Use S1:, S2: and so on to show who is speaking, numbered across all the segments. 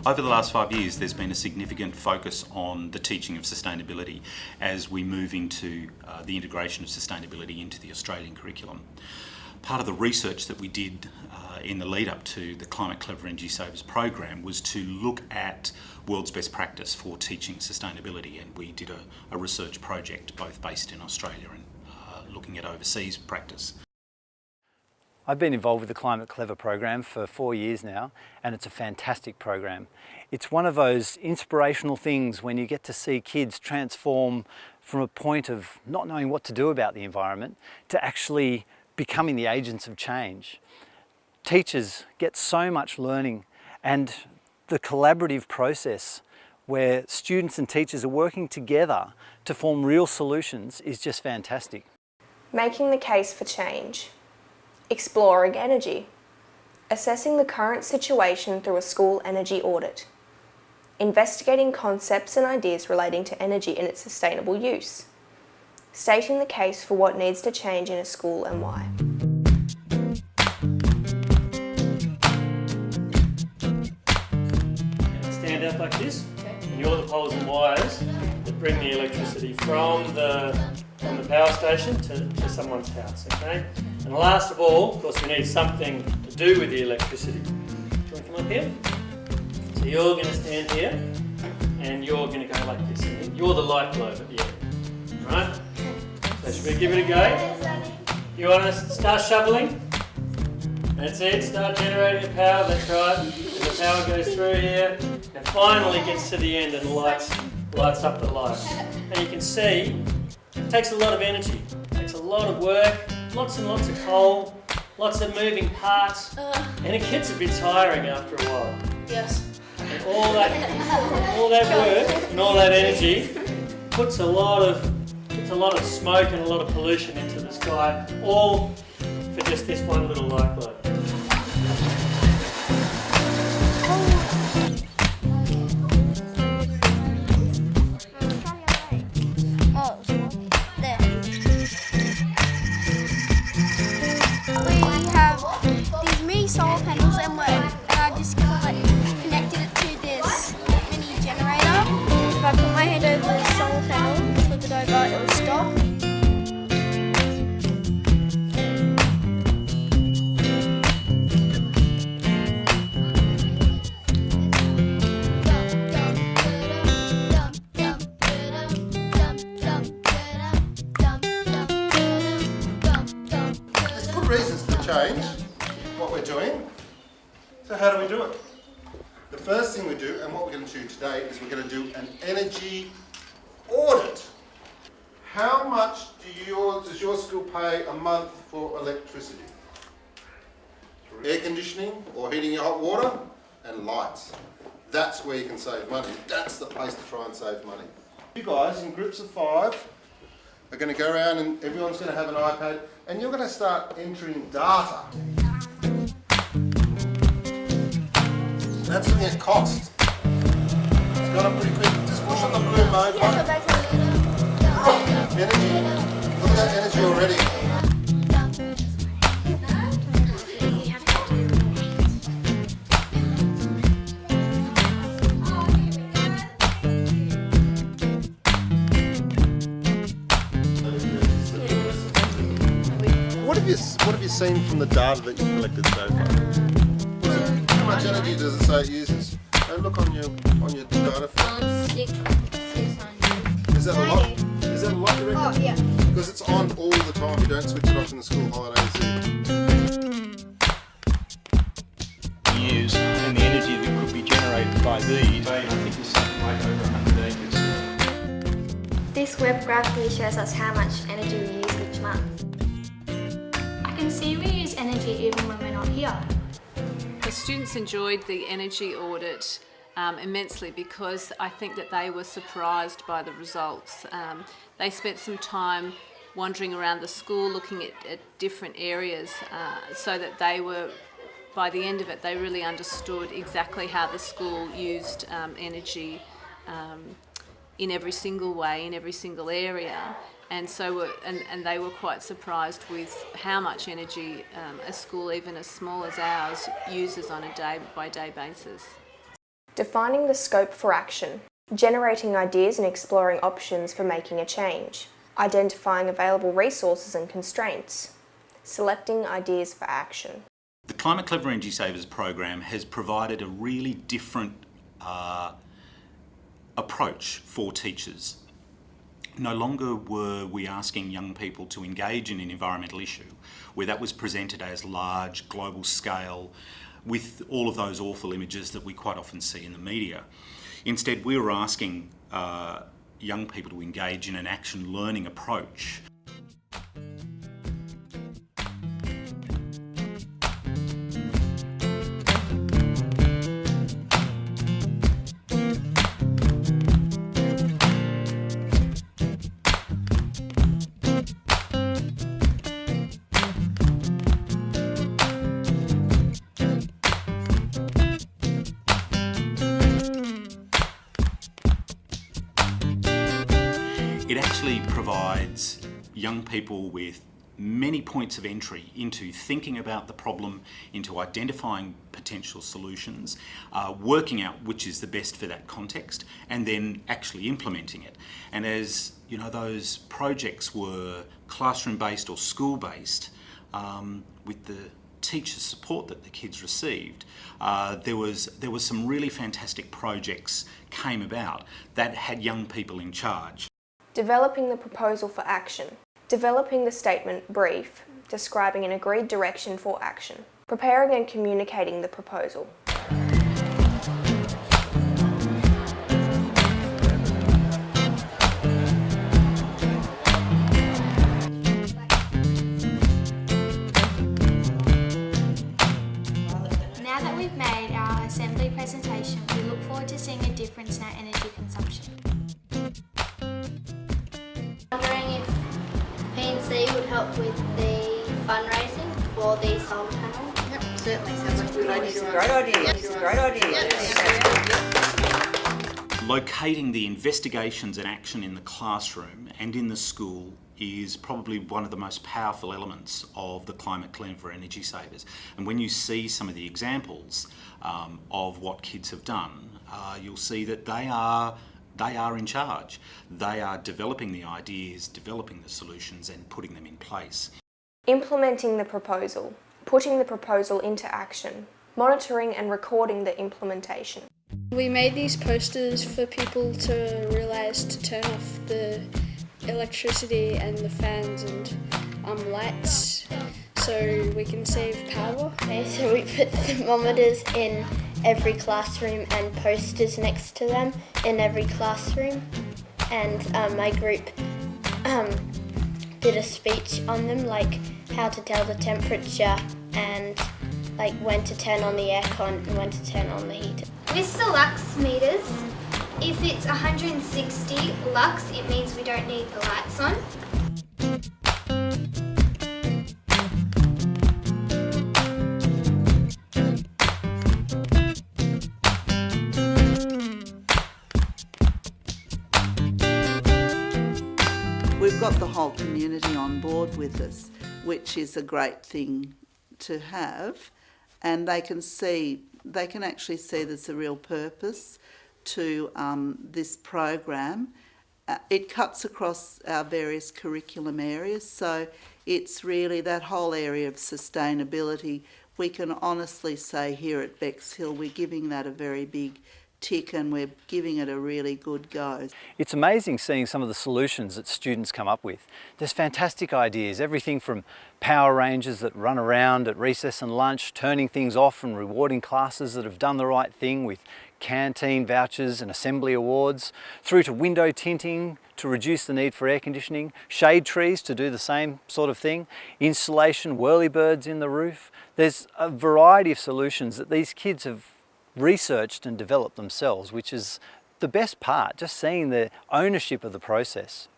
S1: Over the last 5 years, there's been a significant focus on the teaching of sustainability as we move into the integration of sustainability into the Australian curriculum. Part of the research that we did in the lead up to the Climate Clever Energy Savers program was to look at world's best practice for teaching sustainability, and we did a research project both based in Australia and looking at overseas practice.
S2: I've been involved with the Climate Clever program for 4 years now, and it's a fantastic program. It's one of those inspirational things when you get to see kids transform from a point of not knowing what to do about the environment to actually becoming the agents of change. Teachers get so much learning, and the collaborative process where students and teachers are working together to form real solutions is just fantastic.
S3: Making the case for change. Exploring energy. Assessing the current situation through a school energy audit. Investigating concepts and ideas relating to energy and its sustainable use. Stating the case for what needs to change in a school and why.
S4: Stand out like this, and you're the poles and wires that bring the electricity from the power station to someone's house, okay? And last of all, of course, we need something to do with the electricity. Do you want to come up here? So you're going to stand here, and you're going to go like this. You're the light globe at the end, right? So should we give it a go? You want to start shoveling? That's it, start generating the power, that's right. And the power goes through here, and finally gets to the end and lights up the lights. And you can see, it takes a lot of energy, it takes a lot of work, lots and lots of coal, lots of moving parts, and it gets a bit tiring after a while.
S5: Yes.
S4: And all that work and all that energy puts a lot of smoke and a lot of pollution into the sky, all for just this one little light bulb.
S5: Solar panels and I just connected it to this mini generator. If I put my hand over the solar panel, flip it over, it will stop.
S6: There's good reasons to change what we're doing. So how do we do it? The first thing we do, and what we're going to do today, is we're going to do an energy audit. How much does your school pay a month for electricity? Air conditioning or heating your hot water and lights. That's where you can save money. That's the place to try and save money. You guys in groups of 5 are going to go around and everyone's going to have an iPad and you're going to start entering data. That's looking at cost. It's gone up pretty quick. Just push on the blue mode button. Energy. Look at that energy already. What have you seen from the data that you've collected so far? How much energy does it say it uses? Don't look on your data. 600. Is that a lot? Is that a lot, you reckon?
S5: Oh, yeah.
S6: Because it's on all the time. You don't switch it off in the school holidays.
S7: Years and the energy that could be generated by these, I think is something like over 100 acres.
S8: This web graphically shows us how much energy we use each month.
S9: I can see we use energy even when we're not here.
S10: The students enjoyed the energy audit immensely because I think that they were surprised by the results. They spent some time wandering around the school looking at different areas so that they were, by the end of it, they really understood exactly how the school used energy in every single way, in every single area. And so, and they were quite surprised with how much energy a school, even as small as ours, uses on a day-by-day basis.
S3: Defining the scope for action. Generating ideas and exploring options for making a change. Identifying available resources and constraints. Selecting ideas for action.
S1: The Climate Clever Energy Savers program has provided a really different approach for teachers. No longer were we asking young people to engage in an environmental issue where that was presented as large, global scale, with all of those awful images that we quite often see in the media. Instead, we were asking young people to engage in an action learning approach. It actually provides young people with many points of entry into thinking about the problem, into identifying potential solutions, working out which is the best for that context, and then actually implementing it. And as you know, those projects were classroom-based or school-based, with the teacher support that the kids received, there was some really fantastic projects came about that had young people in charge.
S3: Developing the proposal for action. Developing the statement brief, describing an agreed direction for action. Preparing and communicating the proposal.
S9: Now that we've made our assembly presentation, we look forward to seeing a difference in our energy consumption.
S5: Wondering if P&C would help with the fundraising for these solar panels?
S11: Yep, certainly sounds like a good idea. It's a great idea. It's a great idea.
S1: Locating the investigations and action in the classroom and in the school is probably one of the most powerful elements of the Climate Clever Energy Savers. And when you see some of the examples of what kids have done, you'll see that they are in charge. They are developing the ideas, developing the solutions and putting them in place.
S3: Implementing the proposal. Putting the proposal into action. Monitoring and recording the implementation.
S5: We made these posters for people to realise to turn off the electricity and the fans and lights so we can save power.
S8: Okay, so we put thermometers in every classroom and posters next to them in every classroom, and my group did a speech on them, like how to tell the temperature and like when to turn on the aircon and when to turn on the heater.
S9: With the lux meters, if it's 160 lux, it means we don't need the lights on.
S11: We've got the whole community on board with us, which is a great thing to have, and they can actually see there's a real purpose to this program. It cuts across our various curriculum areas, so it's really that whole area of sustainability. We can honestly say here at Bexhill we're giving that a very big tick and we're giving it a really good go.
S2: It's amazing seeing some of the solutions that students come up with. There's fantastic ideas, everything from Power Rangers that run around at recess and lunch, turning things off and rewarding classes that have done the right thing with canteen vouchers and assembly awards, through to window tinting to reduce the need for air conditioning, shade trees to do the same sort of thing, insulation, whirlybirds in the roof. There's a variety of solutions that these kids have researched and developed themselves, which is the best part, just seeing the ownership of the process.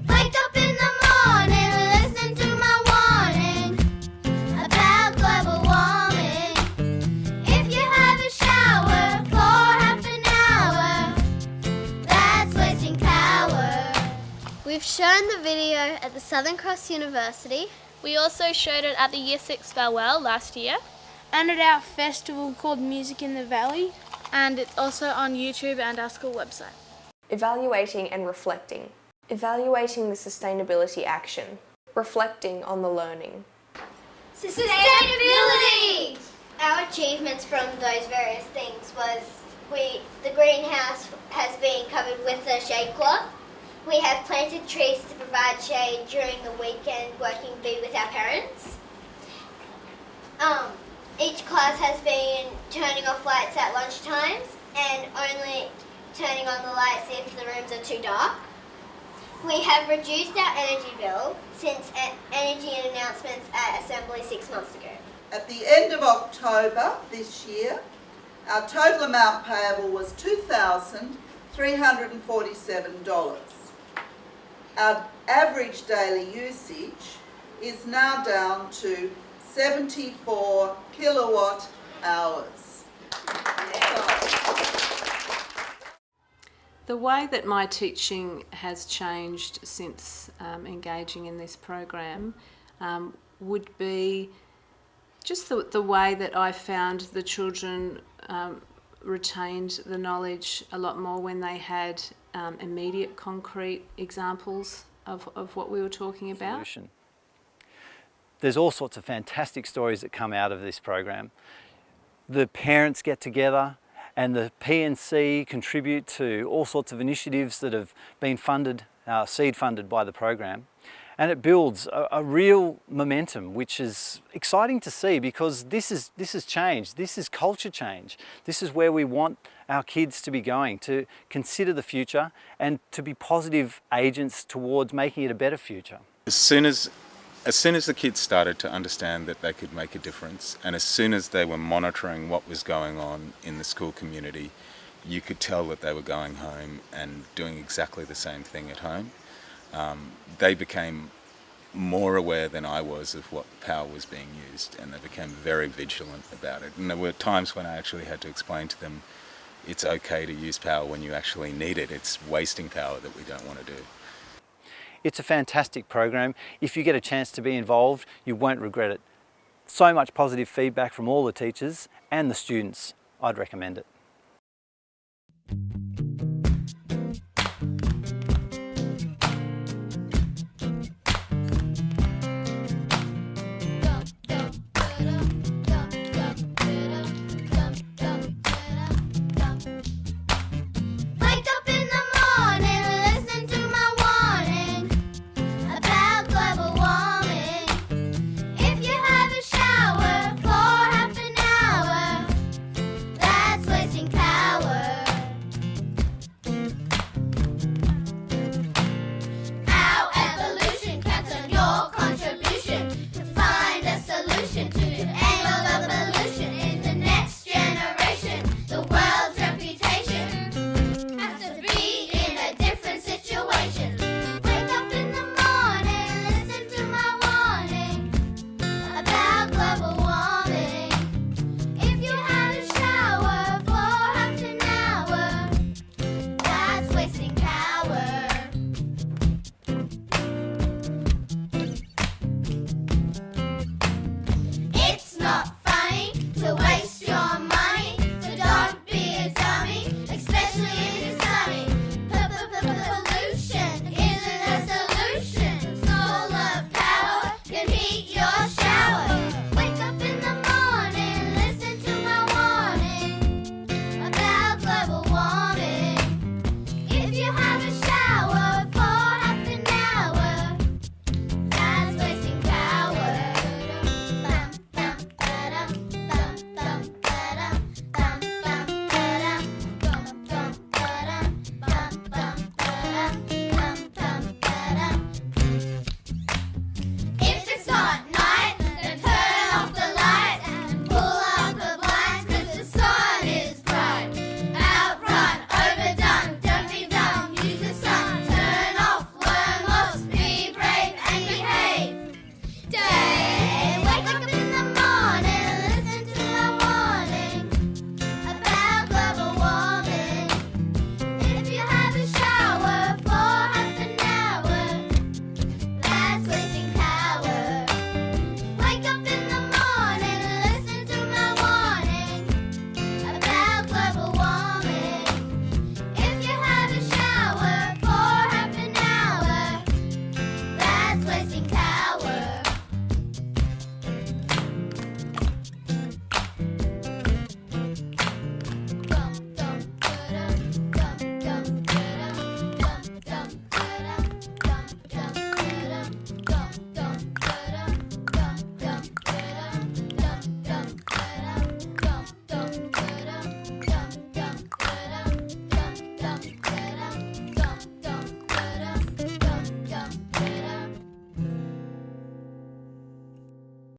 S5: Wake up in the morning, listen to my warning about global warming. If you have a shower for half an hour, that's wasting power. We've shown the video at the Southern Cross University.
S9: We also showed it at the Year 6 farewell last year.
S5: And at our festival called Music in the Valley. and it's also on YouTube and our school website.
S3: Evaluating and reflecting. Evaluating the sustainability action. Reflecting on the learning.
S9: Sustainability! Our achievements from those various things was the greenhouse has been covered with a shade cloth. We have planted trees to provide shade during the weekend working with our parents. Each class has been turning off lights at lunch times and only turning on the lights if the rooms are too dark. We have reduced our energy bill since energy announcements at Assembly 6 months ago.
S11: At the end of October this year, our total amount payable was $2,347. Our average daily usage is now down to 74 kilowatt hours.
S10: The way that my teaching has changed since engaging in this program would be just the way that I found the children retained the knowledge a lot more when they had immediate concrete examples of what we were talking about.
S2: Solution. There's all sorts of fantastic stories that come out of this program. The parents get together and the P&C contribute to all sorts of initiatives that have been funded, seed funded by the program. And it builds a real momentum, which is exciting to see because this is change. This is culture change. This is where we want our kids to be going, to consider the future and to be positive agents towards making it a better future.
S12: As soon as the kids started to understand that they could make a difference, and as soon as they were monitoring what was going on in the school community, you could tell that they were going home and doing exactly the same thing at home. They became more aware than I was of what power was being used, and they became very vigilant about it. And there were times when I actually had to explain to them, it's okay to use power when you actually need it. It's wasting power that we don't want to do.
S2: It's a fantastic program. If you get a chance to be involved, you won't regret it. So much positive feedback from all the teachers and the students. I'd recommend it.